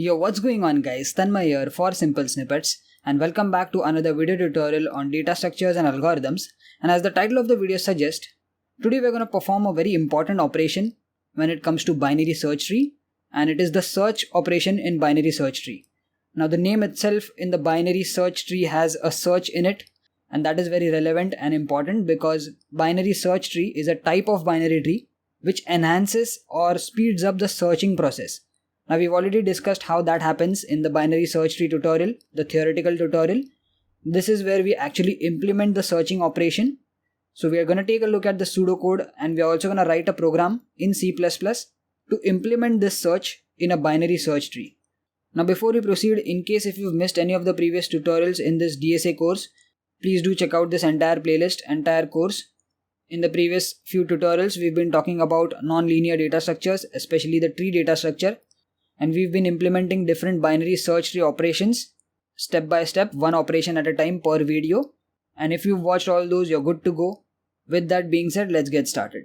Yo, what's going on guys? Tanmay here for Simple Snippets and welcome back to another video tutorial on data structures and algorithms. And as the title of the video suggests, today we're going to perform a very important operation when it comes to binary search tree, and it is the search operation in binary search tree. Now the name itself in the binary search tree has a search in it, and that is very relevant and important because binary search tree is a type of binary tree which enhances or speeds up the searching process. Now we've already discussed how that happens in the binary search tree tutorial, the theoretical tutorial. This is where we actually implement the searching operation. So we are going to take a look at the pseudocode, and we are also going to write a program in C++ to implement this search in a binary search tree. Now before we proceed, in case if you've missed any of the previous tutorials in this DSA course, please do check out this entire playlist, entire course. In the previous few tutorials, we've been talking about non-linear data structures, especially the tree data structure. And we've been implementing different binary search tree operations step by step, one operation at a time per video. And if you've watched all those, you're good to go. With that being said, let's get started.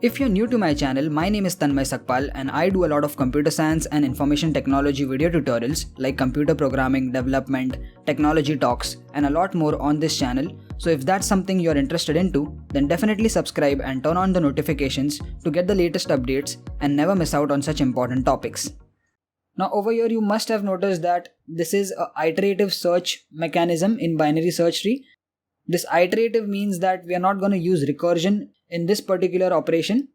If you're new to my channel, my name is Tanmay Sakpal and I do a lot of computer science and information technology video tutorials like computer programming, development, technology talks, and a lot more on this channel. So if that's something you're interested into, then definitely subscribe and turn on the notifications to get the latest updates and never miss out on such important topics. Now over here you must have noticed that this is an iterative search mechanism in binary search tree. This iterative means that we are not going to use recursion in this particular operation,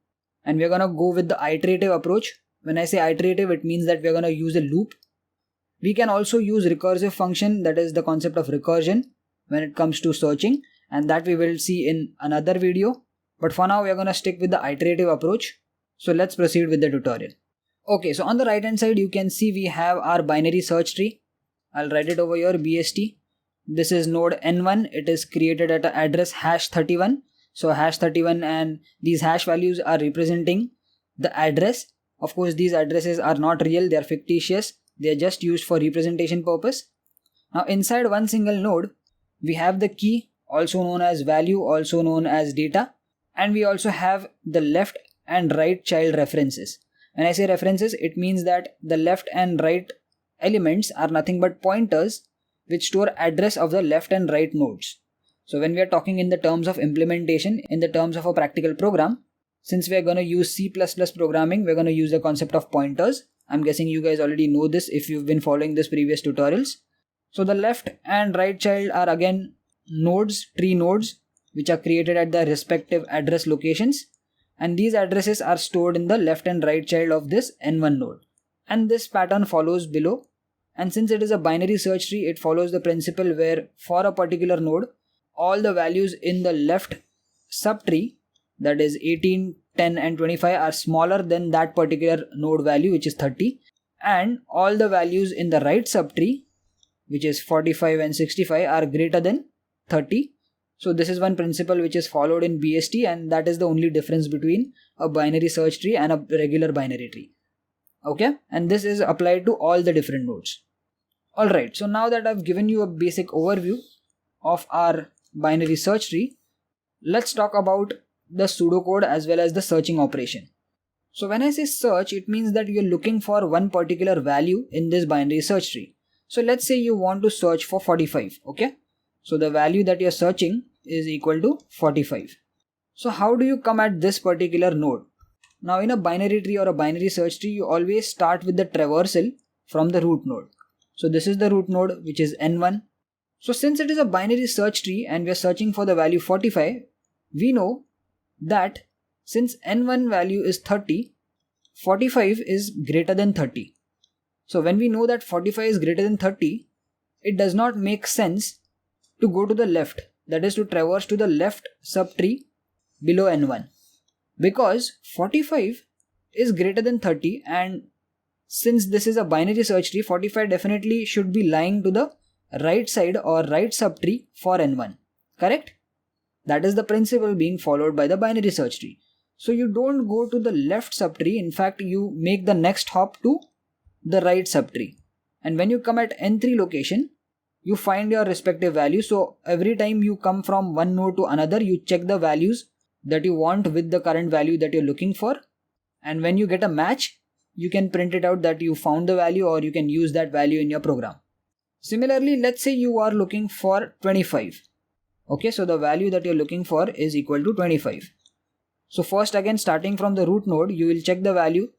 and we are going to go with the iterative approach. When I say iterative, it means that we are going to use a loop. We can also use recursive function, that is the concept of recursion when it comes to searching, and that we will see in another video. But for now we are going to stick with the iterative approach. So let's proceed with the tutorial. Okay, so on the right hand side you can see we have our binary search tree. I'll write it over here, BST. This is node n1. It is created at an address hash 31. So hash 31, and these hash values are representing the address. Of course, these addresses are not real, they are fictitious. They are just used for representation purpose. Now inside one single node, we have the key, also known as value, also known as data. And we also have the left and right child references. When I say references, it means that the left and right elements are nothing but pointers which store address of the left and right nodes. So when we are talking in the terms of implementation, in the terms of a practical program, since we are going to use C++ programming, we're going to use the concept of pointers. I'm guessing you guys already know this if you've been following this previous tutorials. So the left and right child are again nodes, tree nodes, which are created at the respective address locations. And these addresses are stored in the left and right child of this n1 node. And this pattern follows below. And since it is a binary search tree, it follows the principle where for a particular node, all the values in the left subtree, that is 18, 10 and 25, are smaller than that particular node value, which is 30. And all the values in the right subtree, which is 45 and 65, are greater than 30. So this is one principle which is followed in BST, and that is the only difference between a binary search tree and a regular binary tree. Okay, and this is applied to all the different nodes. Alright, so now that I've given you a basic overview of our binary search tree, let's talk about the pseudocode as well as the searching operation. So when I say search, it means that you're looking for one particular value in this binary search tree. So let's say you want to search for 45, okay? So the value that you're searching is equal to 45. So how do you come at this particular node? Now in a binary tree or a binary search tree, you always start with the traversal from the root node. So this is the root node, which is n1. So since it is a binary search tree and we are searching for the value 45, we know that since n1 value is 30, 45 is greater than 30. So when we know that 45 is greater than 30, it does not make sense to go to the left, that is to traverse to the left subtree below n1, because 45 is greater than 30, and since this is a binary search tree, 45 definitely should be lying to the right side or right subtree for n1, correct? That is the principle being followed by the binary search tree. So you don't go to the left subtree, in fact you make the next hop to the right subtree. And when you come at n3 location, you find your respective value. So every time you come from one node to another, you check the values that you want with the current value that you're looking for. And when you get a match, you can print it out that you found the value, or you can use that value in your program. Similarly, let's say you are looking for 25. Okay, so the value that you're looking for is equal to 25. So first, again, starting from the root node, you will check the value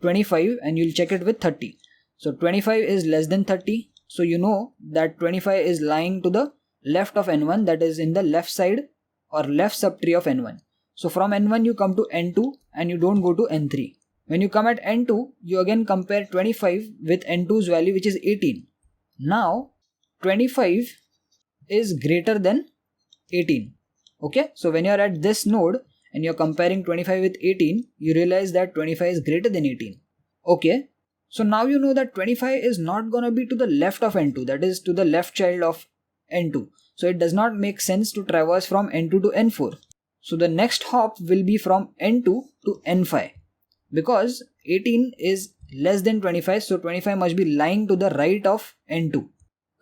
25 and you'll check it with 30. So 25 is less than 30. So you know that 25 is lying to the left of n1, that is in the left side or left subtree of n1. So from n1 you come to n2 and you don't go to n3. When you come at n2, you again compare 25 with n2's value, which is 18. Now 25 is greater than 18. Okay, so when you are at this node and you're comparing 25 with 18, you realize that 25 is greater than 18. Okay, so now you know that 25 is not gonna be to the left of n2, that is to the left child of n2. So it does not make sense to traverse from n2 to n4. So the next hop will be from n2 to n5, because 18 is less than 25, so 25 must be lying to the right of n2,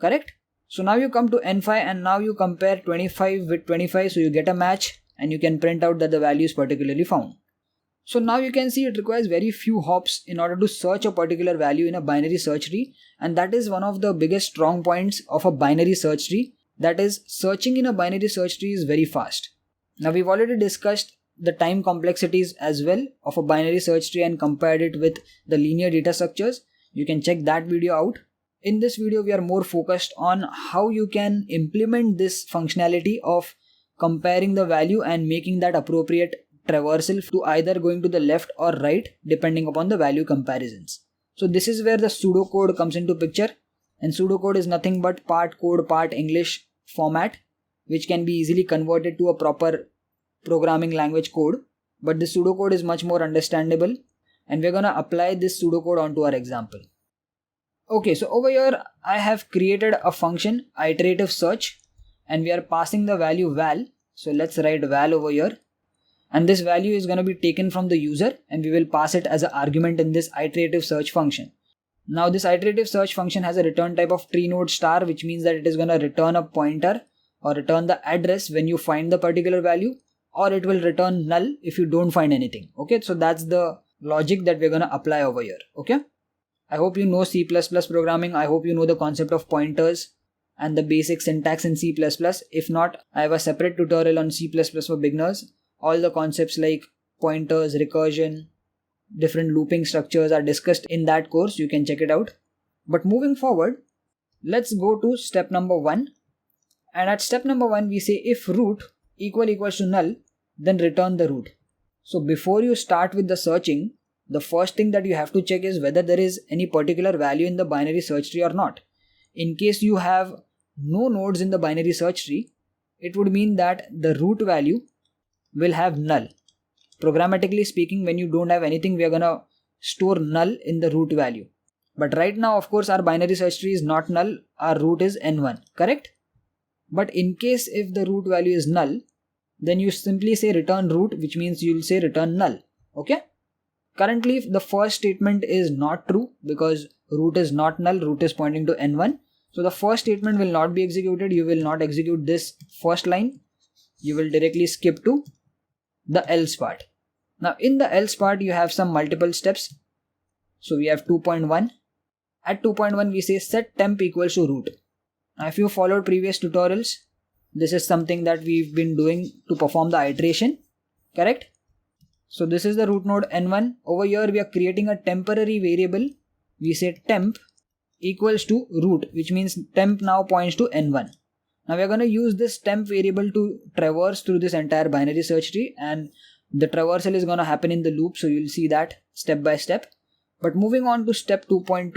correct? So now you come to n5 and now you compare 25 with 25, so you get a match and you can print out that the value is particularly found. So now you can see it requires very few hops in order to search a particular value in a binary search tree, and that is one of the biggest strong points of a binary search tree, that is searching in a binary search tree is very fast. Now we've already discussed the time complexities as well of a binary search tree and compared it with the linear data structures. You can check that video out. In this video, we are more focused on how you can implement this functionality of comparing the value and making that appropriate traversal to either going to the left or right depending upon the value comparisons. So this is where the pseudocode comes into picture, and pseudocode is nothing but part code, part English format, which can be easily converted to a proper programming language code. But the pseudocode is much more understandable, and we're gonna apply this pseudocode onto our example. Okay, so over here I have created a function iterative search and we are passing the value val. So let's write val over here, and this value is going to be taken from the user and we will pass it as an argument in this iterative search function. Now this iterative search function has a return type of tree node star, which means that it is going to return a pointer or return the address when you find the particular value, or it will return null if you don't find anything. Okay, so that's the logic that we're going to apply over here. Okay, I hope you know C++ programming. I hope you know the concept of pointers and the basic syntax in C++. If not, I have a separate tutorial on C++ for beginners. All the concepts like pointers, recursion, different looping structures are discussed in that course. You can check it out. But moving forward, let's go to step number 1. And at step number 1, we say if root equals to null, then return the root. So before you start with the searching, the first thing that you have to check is whether there is any particular value in the binary search tree or not. In case you have no nodes in the binary search tree, it would mean that the root value will have null. Programmatically speaking, when you don't have anything, we are gonna store null in the root value. But right now, of course, our binary search tree is not null, our root is n1, correct? But in case if the root value is null, then you simply say return root, which means you'll say return null. Okay? Currently, the first statement is not true because root is not null, root is pointing to n1. So the first statement will not be executed. You will not execute this first line. You will directly skip to the else part. Now in the else part, you have some multiple steps. So we have 2.1. At 2.1, we say set temp equals to root. Now if you followed previous tutorials, this is something that we've been doing to perform the iteration, correct? So this is the root node n1. Over here we are creating a temporary variable. We say temp equals to root, which means temp now points to n1. Now we are going to use this temp variable to traverse through this entire binary search tree, and the traversal is going to happen in the loop, so you'll see that step by step. But moving on to step 2.2,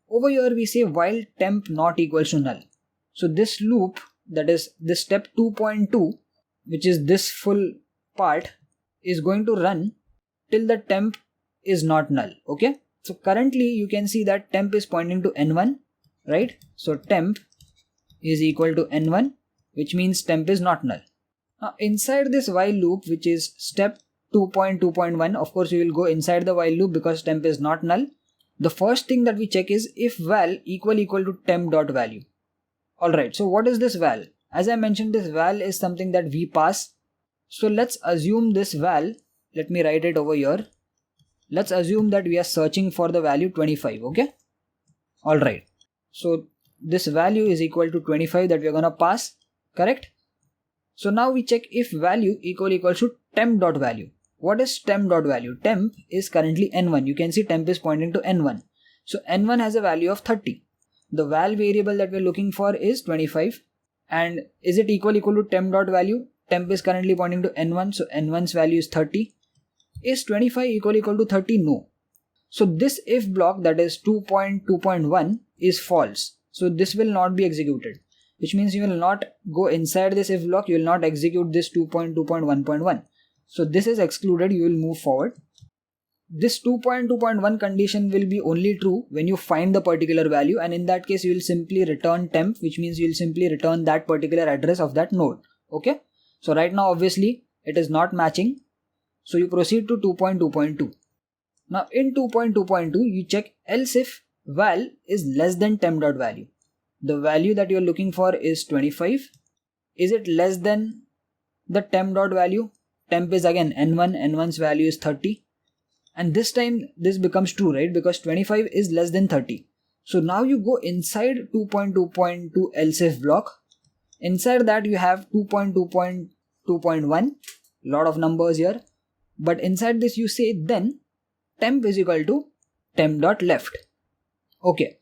over here we say while temp not equals to null. So this loop, that is this step 2.2, which is this full part, is going to run till the temp is not null. Okay, so currently you can see that temp is pointing to n1, right? So temp is equal to n1, which means temp is not null. Now inside this while loop, which is step 2.2.1, of course we will go inside the while loop because temp is not null. The first thing that we check is if val equal to temp.value. Alright, so what is this val? As I mentioned, this val is something that we pass. So let's assume this val, let me write it over here. let's assume that we are searching for the value 25. Okay, alright, so this value is equal to 25 that we are gonna pass, correct? So now we check if value equals to temp.value. What is temp.value? Temp is currently n1. You can see temp is pointing to n1. So n1 has a value of 30. The val variable that we're looking for is 25. And is it equal to temp.value? Temp is currently pointing to n1, so n1's value is 30. Is 25 equal to 30? No. So this if block, that is 2.2.1, is false. So this will not be executed, which means you will not go inside this if block, you will not execute this 2.2.1.1. So this is excluded, you will move forward. This 2.2.1 condition will be only true when you find the particular value, and in that case you will simply return temp, which means you will simply return that particular address of that node. Okay, so right now obviously it is not matching, so you proceed to 2.2.2. Now in 2.2.2 you check else if val is less than temp.value. The value that you are looking for is 25. Is it less than the temp.value? Temp is again n1, n1's value is 30. And this time this becomes true, right? Because 25 is less than 30. So now you go inside 2.2.2 else if block. Inside that you have 2.2.2.1. Lot of numbers here. But inside this you say then temp is equal to temp.left. Okay.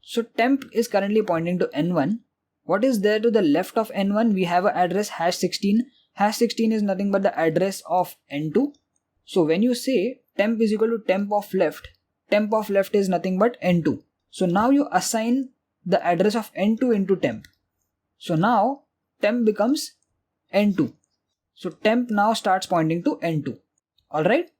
So temp is currently pointing to n1. What is there to the left of n1? We have an address #16. #16 is nothing but the address of n2. So when you say temp is equal to temp of left is nothing but n2. So now you assign the address of n2 into temp. So now temp becomes n2. So temp now starts pointing to n2. Alright.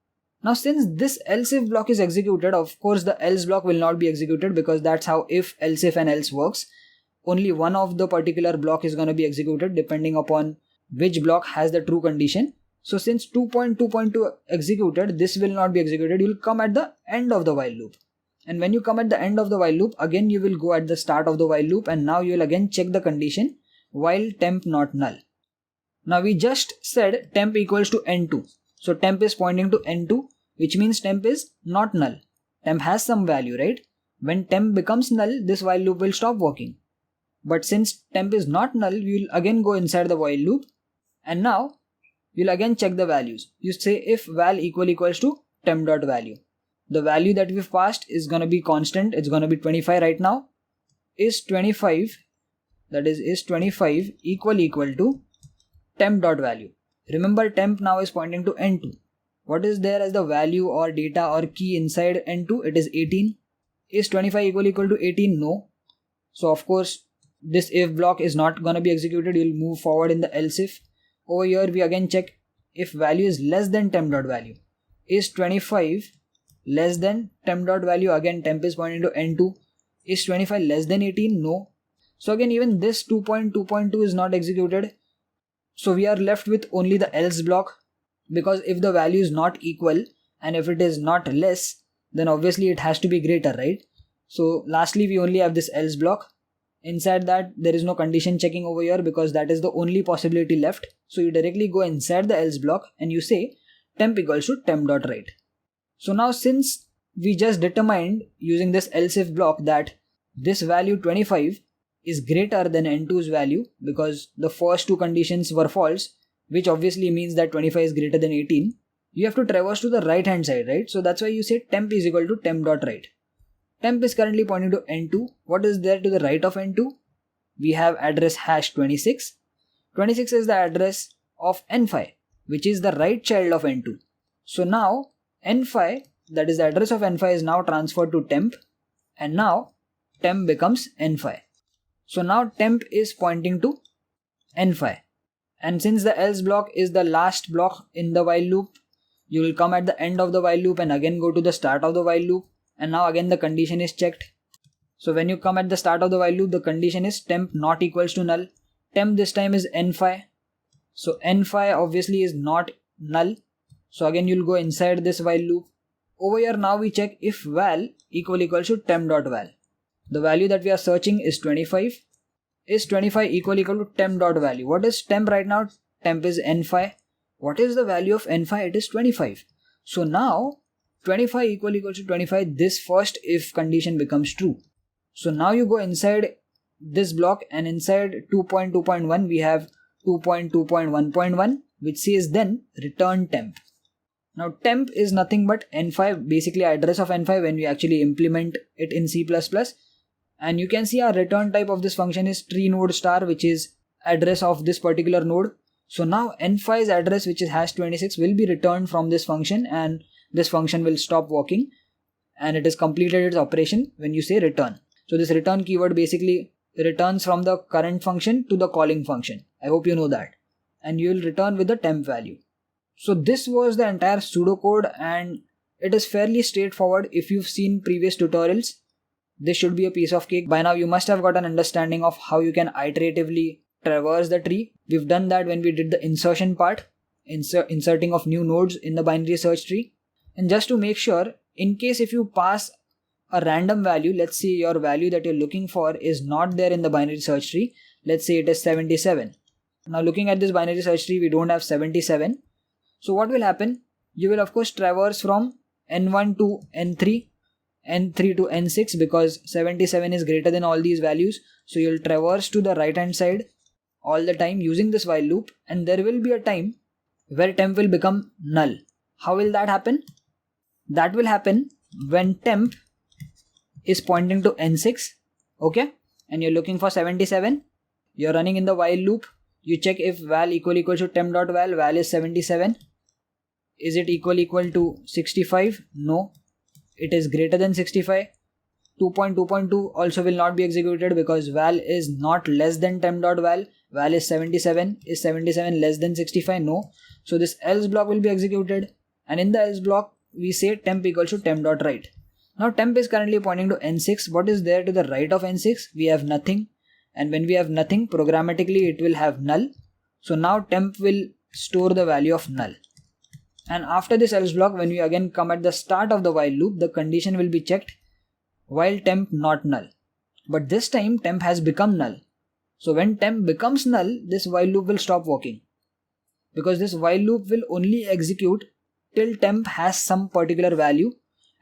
Now since this else if block is executed, of course the else block will not be executed because that's how if, else if and else works. Only one of the particular block is going to be executed depending upon which block has the true condition. So since 2.2.2 executed, this will not be executed. You will come at the end of the while loop. And when you come at the end of the while loop, again you will go at the start of the while loop, and now you will again check the condition while temp not null. Now we just said temp equals to n2. So temp is pointing to n2, which means temp is not null. Temp has some value, right? When temp becomes null, this while loop will stop working. But since temp is not null, we will again go inside the while loop, and now you'll again check the values. You say if val equals to temp.value. The value that we've passed is going to be constant. It's going to be 25 right now. Is 25, that is 25 equal to temp.value. Remember temp now is pointing to n2. What is there as the value or data or key inside n2? It is 18. Is 25 equal to 18? No. So of course this if block is not going to be executed. You'll move forward in the else if. Over here we again check if value is less than temp.value. Is 25 less than temp.value? Again temp is pointing to n2. Is 25 less than 18? No. So again even this 2.2.2 is not executed. So we are left with only the else block, because if the value is not equal and if it is not less, then obviously it has to be greater, right? So lastly we only have this else block. Inside that there is no condition checking over here because that is the only possibility left. So you directly go inside the else block and you say temp equals to temp.write. So now since we just determined using this else if block that this value 25 is greater than n2's value because the first two conditions were false, which obviously means that 25 is greater than 18, you have to traverse to the right hand side, right? So that's why you say temp is equal to temp.write. Temp is currently pointing to n2. What is there to the right of n2? We have address #26. 26 is the address of n5, which is the right child of n2. So now n5, that is the address of n5, is now transferred to temp, and now temp becomes n5. So now temp is pointing to n5. And since the else block is the last block in the while loop, you will come at the end of the while loop and again go to the start of the while loop, and now again the condition is checked. So when you come at the start of the while loop, the condition is temp not equals to null. Temp this time is n5. So n5 obviously is not null. So again you'll go inside this while loop. Over here now we check if val equals to temp.val. The value that we are searching is 25. Is 25 equal to temp.value? What is temp right now? Temp is n5. What is the value of n5? It is 25. So now 25 equals to 25, this first if condition becomes true. So now you go inside this block, and inside 2.2.1 we have 2.2.1.1, which says then return temp. Now temp is nothing but n5, basically address of n5 when we actually implement it in C++. And you can see our return type of this function is tree node star, which is address of this particular node. So now n5's address, which is #26, will be returned from this function, and this function will stop working, and it has completed its operation when you say return. So this return keyword basically returns from the current function to the calling function. I hope you know that. And you will return with the temp value. So this was the entire pseudocode, and it is fairly straightforward. If you've seen previous tutorials, this should be a piece of cake. By now you must have got an understanding of how you can iteratively traverse the tree. We've done that when we did the insertion part, inserting of new nodes in the binary search tree. And just to make sure, in case if you pass a random value, let's say your value that you're looking for is not there in the binary search tree, let's say it is 77. Now looking at this binary search tree, we don't have 77. So what will happen? You will of course traverse from n1 to n3, n3 to n6, because 77 is greater than all these values. So you'll traverse to the right hand side all the time using this while loop, and there will be a time where temp will become null. How will that happen? That will happen when temp is pointing to n6, okay, and you're looking for 77. You're running in the while loop. You check if val equal to temp.val, val is 77. Is it equal to 65? No, it is greater than 65. 2.2.2 also will not be executed because val is not less than temp.val. Val is 77. Is 77 less than 65? No. So this else block will be executed, and in the else block we say temp equals to temp.right. Now temp is currently pointing to n6. What is there to the right of n6? We have nothing, and when we have nothing, programmatically it will have null. So now temp will store the value of null. And after this else block, when we again come at the start of the while loop, the condition will be checked while temp not null. But this time temp has become null. So when temp becomes null, this while loop will stop working, because this while loop will only execute till temp has some particular value.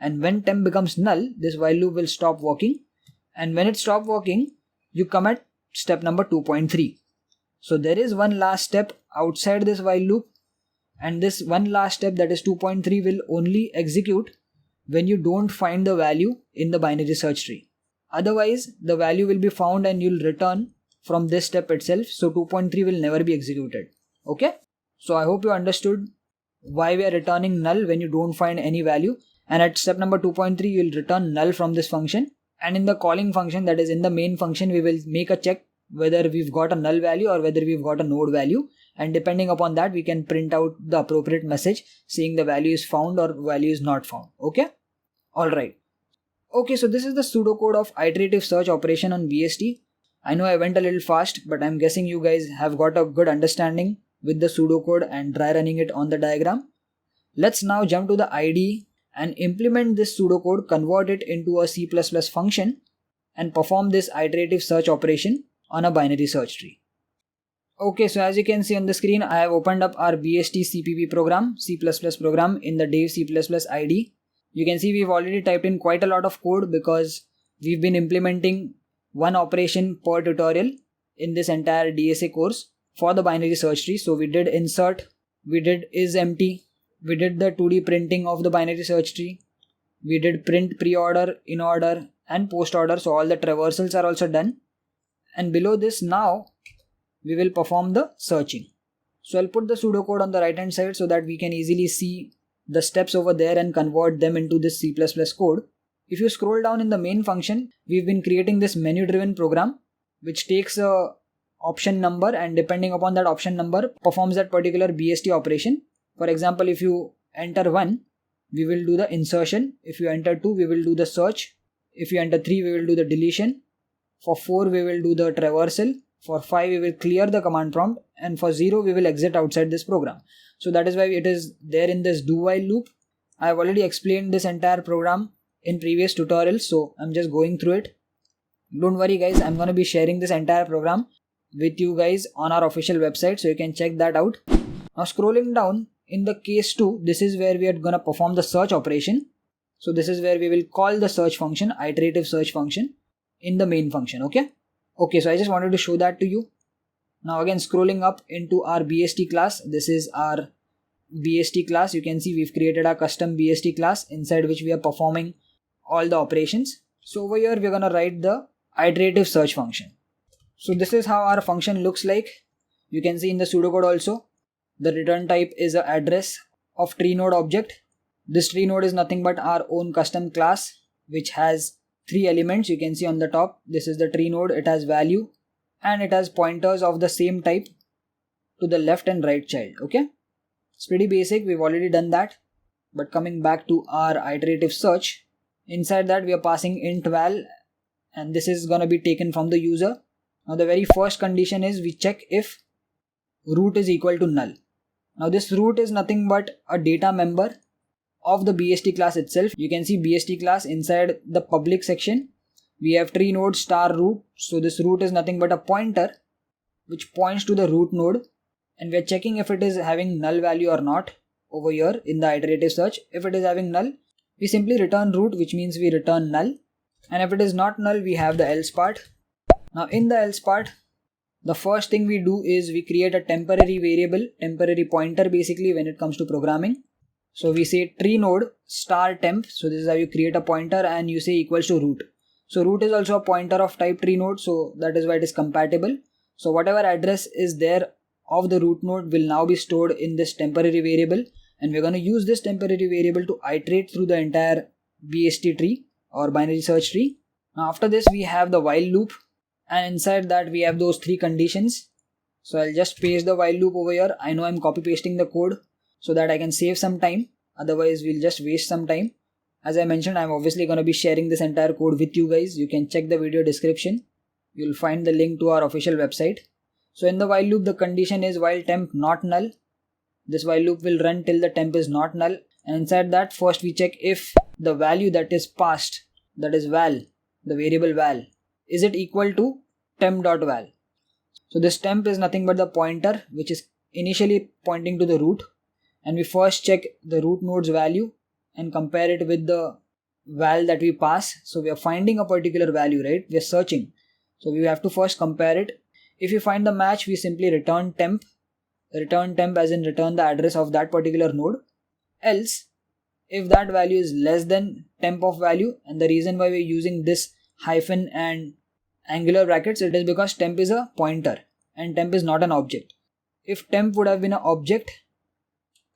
And when temp becomes null, this while loop will stop working. And when it stops working, you come at step number 2.3. So there is one last step outside this while loop, and this one last step, that is 2.3, will only execute when you don't find the value in the binary search tree. Otherwise, the value will be found and you'll return from this step itself. So 2.3 will never be executed. Okay? So I hope you understood why we are returning null when you don't find any value. And at step number 2.3, you'll return null from this function. And in the calling function, that is in the main function, we will make a check whether we've got a null value or whether we've got a node value. And depending upon that, we can print out the appropriate message saying the value is found or value is not found. Okay? Alright. Okay, so this is the pseudocode of iterative search operation on BST. I know I went a little fast, but I'm guessing you guys have got a good understanding with the pseudocode and try running it on the diagram. Let's now jump to the IDE and implement this pseudocode, convert it into a C++ function, and perform this iterative search operation on a binary search tree. Okay, so as you can see on the screen, I have opened up our BST CPP program, C++ program in the Dev C++ IDE. You can see we've already typed in quite a lot of code because we've been implementing one operation per tutorial in this entire DSA course for the binary search tree. So we did insert, we did isEmpty, we did the 2D printing of the binary search tree, we did print pre-order, in-order and post-order. So all the traversals are also done. And below this now, we will perform the searching. So I'll put the pseudocode on the right hand side so that we can easily see the steps over there and convert them into this C++ code. If you scroll down in the main function, we've been creating this menu driven program which takes a option number and depending upon that option number performs that particular BST operation. For example, if you enter 1, we will do the insertion. If you enter 2, we will do the search. If you enter 3, we will do the deletion. For 4, we will do the traversal. For 5, we will clear the command prompt, and for 0, we will exit outside this program. So that is why it is there in this do while loop. I have already explained this entire program in previous tutorials, so I'm just going through it. Don't worry guys, I'm going to be sharing this entire program with you guys on our official website, so you can check that out. Now scrolling down, in the case 2, this is where we are going to perform the search operation. So this is where we will call the search function, iterative search function, in the main function. Okay, so I just wanted to show that to you. Now again, scrolling up into our BST class, this is our BST class. You can see we've created a custom BST class inside which we are performing all the operations. So over here we're gonna write the iterative search function. So this is how our function looks like. You can see in the pseudocode also, the return type is an address of tree node object. This tree node is nothing but our own custom class which has 3 elements. You can see on the top, this is the tree node. It has value and it has pointers of the same type to the left and right child. Okay, it's pretty basic, we've already done that. But coming back to our iterative search, inside that we are passing int val, and this is gonna be taken from the user. Now the very first condition is we check if root is equal to null. Now this root is nothing but a data member of the BST class itself. You can see BST class inside the public section. We have tree node star root. So this root is nothing but a pointer which points to the root node, and we are checking if it is having null value or not over here in the iterative search. If it is having null, we simply return root, which means we return null. And if it is not null, we have the else part. Now in the else part, the first thing we do is we create a temporary variable, temporary pointer basically when it comes to programming. So we say tree node star temp. So this is how you create a pointer, and you say equals to root. So root is also a pointer of type tree node, so that is why it is compatible. So whatever address is there of the root node will now be stored in this temporary variable, and we're going to use this temporary variable to iterate through the entire BST tree or binary search tree. Now after this we have the while loop, and inside that we have those 3 conditions. So I'll just paste the while loop over here. I know I'm copy pasting the code so that I can save some time, otherwise we'll just waste some time. As I mentioned, I'm obviously going to be sharing this entire code with you guys. You can check the video description. You'll find the link to our official website. So in the while loop, the condition is while temp not null. This while loop will run till the temp is not null. And inside that, first we check if the value that is passed, that is val, the variable val, is it equal to temp.val. So this temp is nothing but the pointer which is initially pointing to the root. And we first check the root node's value and compare it with the val that we pass. So we are finding a particular value, right? We are searching. So we have to first compare it. If we find the match, we simply return temp. Return temp as in return the address of that particular node. Else, if that value is less than temp of value, and the reason why we're using this hyphen and angular brackets, it is because temp is a pointer and temp is not an object. If temp would have been an object,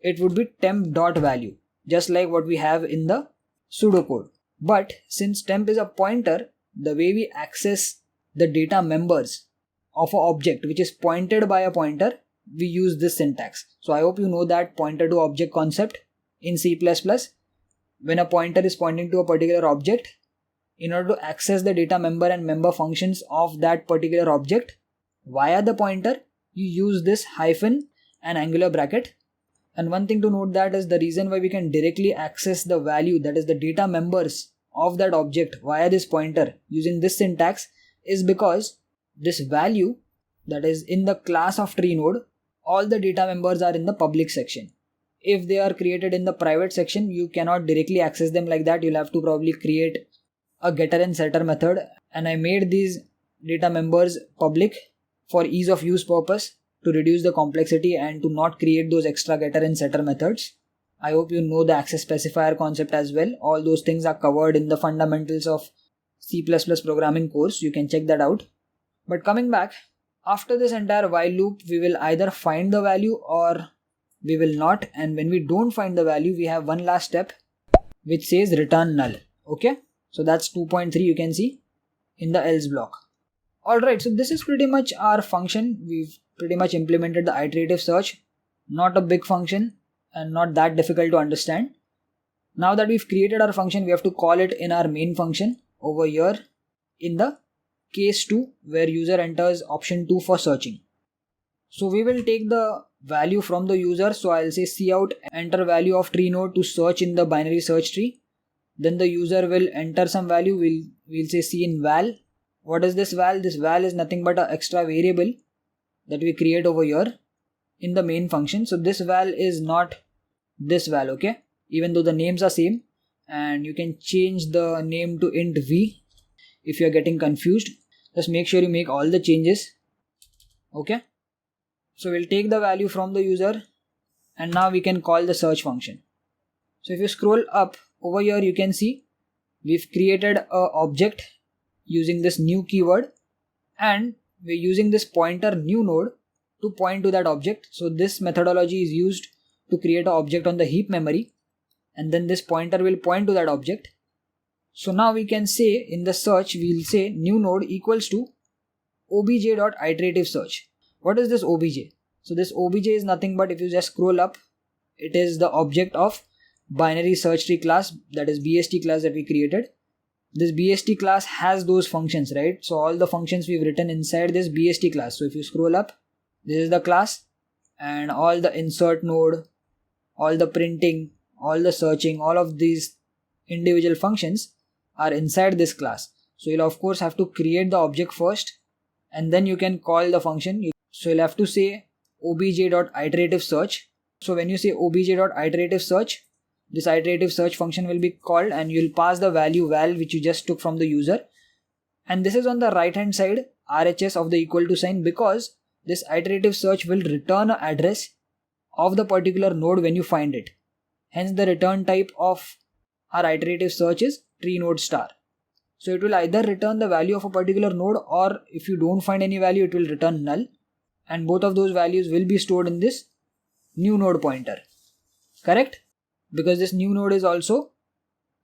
it would be temp.value, just like what we have in the pseudocode. But since temp is a pointer, the way we access the data members of an object which is pointed by a pointer, we use this syntax. So I hope you know that pointer to object concept in C++. When a pointer is pointing to a particular object, in order to access the data member and member functions of that particular object via the pointer, you use this hyphen and angular bracket. And one thing to note that is the reason why we can directly access the value, that is the data members of that object via this pointer using this syntax, is because this value that is in the class of tree node, all the data members are in the public section. If they are created in the private section, you cannot directly access them like that. You'll have to probably create a getter and setter method, and I made these data members public for ease of use purpose, to reduce the complexity and to not create those extra getter and setter methods. I hope you know the access specifier concept as well. All those things are covered in the fundamentals of C++ programming course. You can check that out. But coming back, after this entire while loop, we will either find the value or we will not. And when we don't find the value, we have one last step which says return null. Okay, so that's 2.3 you can see in the else block. Alright, so this is pretty much our function. We've pretty much implemented the iterative search. Not a big function and not that difficult to understand. Now that we've created our function, we have to call it in our main function over here in the case 2, where user enters option 2 for searching. So we will take the value from the user. So I'll say cout enter value of tree node to search in the binary search tree. Then the user will enter some value. We'll say cin val. What is this val? This val is nothing but an extra variable that we create over here in the main function. So this val is not this val, okay? Even though the names are same, and you can change the name to int v. If you are getting confused, just make sure you make all the changes. Okay, so we'll take the value from the user, and now we can call the search function. So if you scroll up over here, you can see we've created a object using this new keyword, and we're using this pointer new node to point to that object. So this methodology is used to create an object on the heap memory, and then this pointer will point to that object. So now we can say in the search, we'll say new node equals to obj.iterative search. What is this obj? So this obj is nothing but, if you just scroll up, it is the object of binary search tree class, that is BST class that we created. This BST class has those functions, right? So all the functions we've written inside this BST class. So if you scroll up, this is the class, and all the insert node, all the printing, all the searching, all of these individual functions are inside this class. So you'll of course have to create the object first, and then you can call the function. So you'll have to say obj.iterative search. So when you say obj.iterative search, this iterative search function will be called, and you'll pass the value val which you just took from the user. And this is on the right hand side RHS of the equal to sign, because this iterative search will return an address of the particular node when you find it. Hence the return type of our iterative search is tree node star. So it will either return the value of a particular node, or if you don't find any value, it will return null, and both of those values will be stored in this new node pointer. Correct? Because this new node is also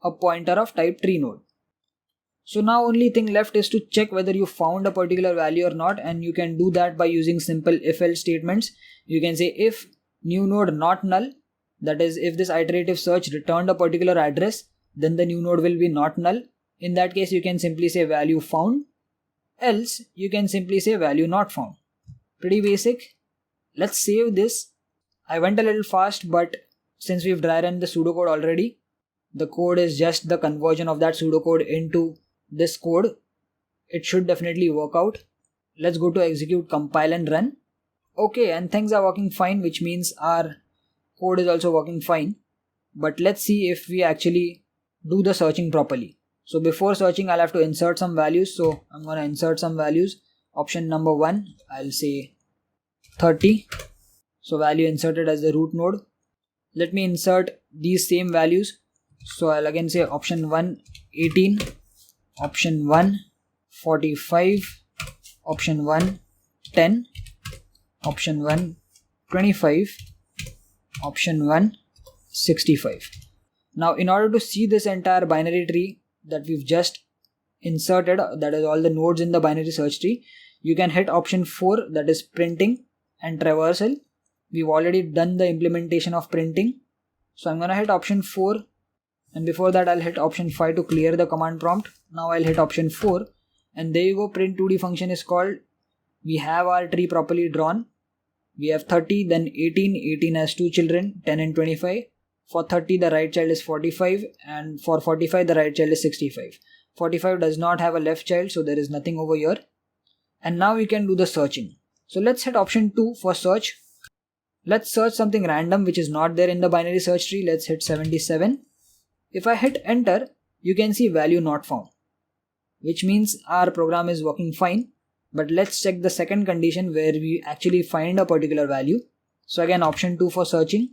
a pointer of type tree node. So now only thing left is to check whether you found a particular value or not, and you can do that by using simple if-else statements. You can say if new node not null, that is, if this iterative search returned a particular address, then the new node will be not null. In that case, you can simply say value found, else you can simply say value not found. Pretty basic. Let's save this. I went a little fast, but since we've dry run the pseudocode already, the code is just the conversion of that pseudocode into this code. It should definitely work out. Let's go to execute, compile and run. Okay, and things are working fine, which means our code is also working fine. But let's see if we actually do the searching properly. So before searching, I'll have to insert some values. So I'm going to insert some values. Option number 1, I'll say 30. So value inserted as the root node. Let me insert these same values. So I'll again say option 1, 18, option 1, 45, option 1, 10, option 1, 25, option 1, 65. Now in order to see this entire binary tree that we've just inserted, that is all the nodes in the binary search tree, you can hit option 4, that is printing and traversal. We've already done the implementation of printing. So I'm gonna hit option 4, and before that I'll hit option 5 to clear the command prompt. Now I'll hit option 4, and there you go, print2d function is called. We have our tree properly drawn. We have 30, then 18, 18 has 2 children, 10 and 25. For 30 the right child is 45, and for 45 the right child is 65. 45 does not have a left child, so there is nothing over here. And now we can do the searching. So let's hit option 2 for search. Let's search something random which is not there in the binary search tree. Let's hit 77. If I hit enter, you can see value not found, which means our program is working fine. But let's check the second condition where we actually find a particular value. So again, option 2 for searching.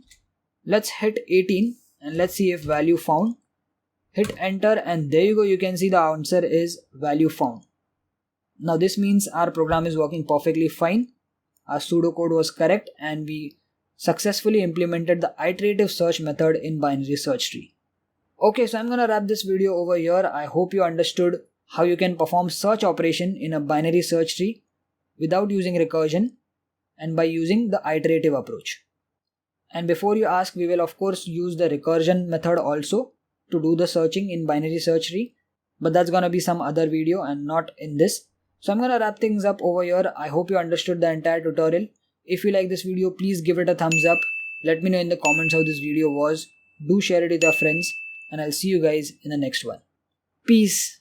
Let's hit 18 and let's see if value found. Hit enter, and there you go, you can see the answer is value found. Now this means our program is working perfectly fine. Our pseudocode was correct, and we successfully implemented the iterative search method in binary search tree. Okay, so I'm gonna wrap this video over here. I hope you understood how you can perform search operation in a binary search tree without using recursion and by using the iterative approach. And before you ask, we will of course use the recursion method also to do the searching in binary search tree, but that's gonna be some other video and not in this. So I'm gonna wrap things up over here. I hope you understood the entire tutorial. If you like this video, please give it a thumbs up. Let me know in the comments how this video was. Do share it with your friends, and I'll see you guys in the next one. Peace.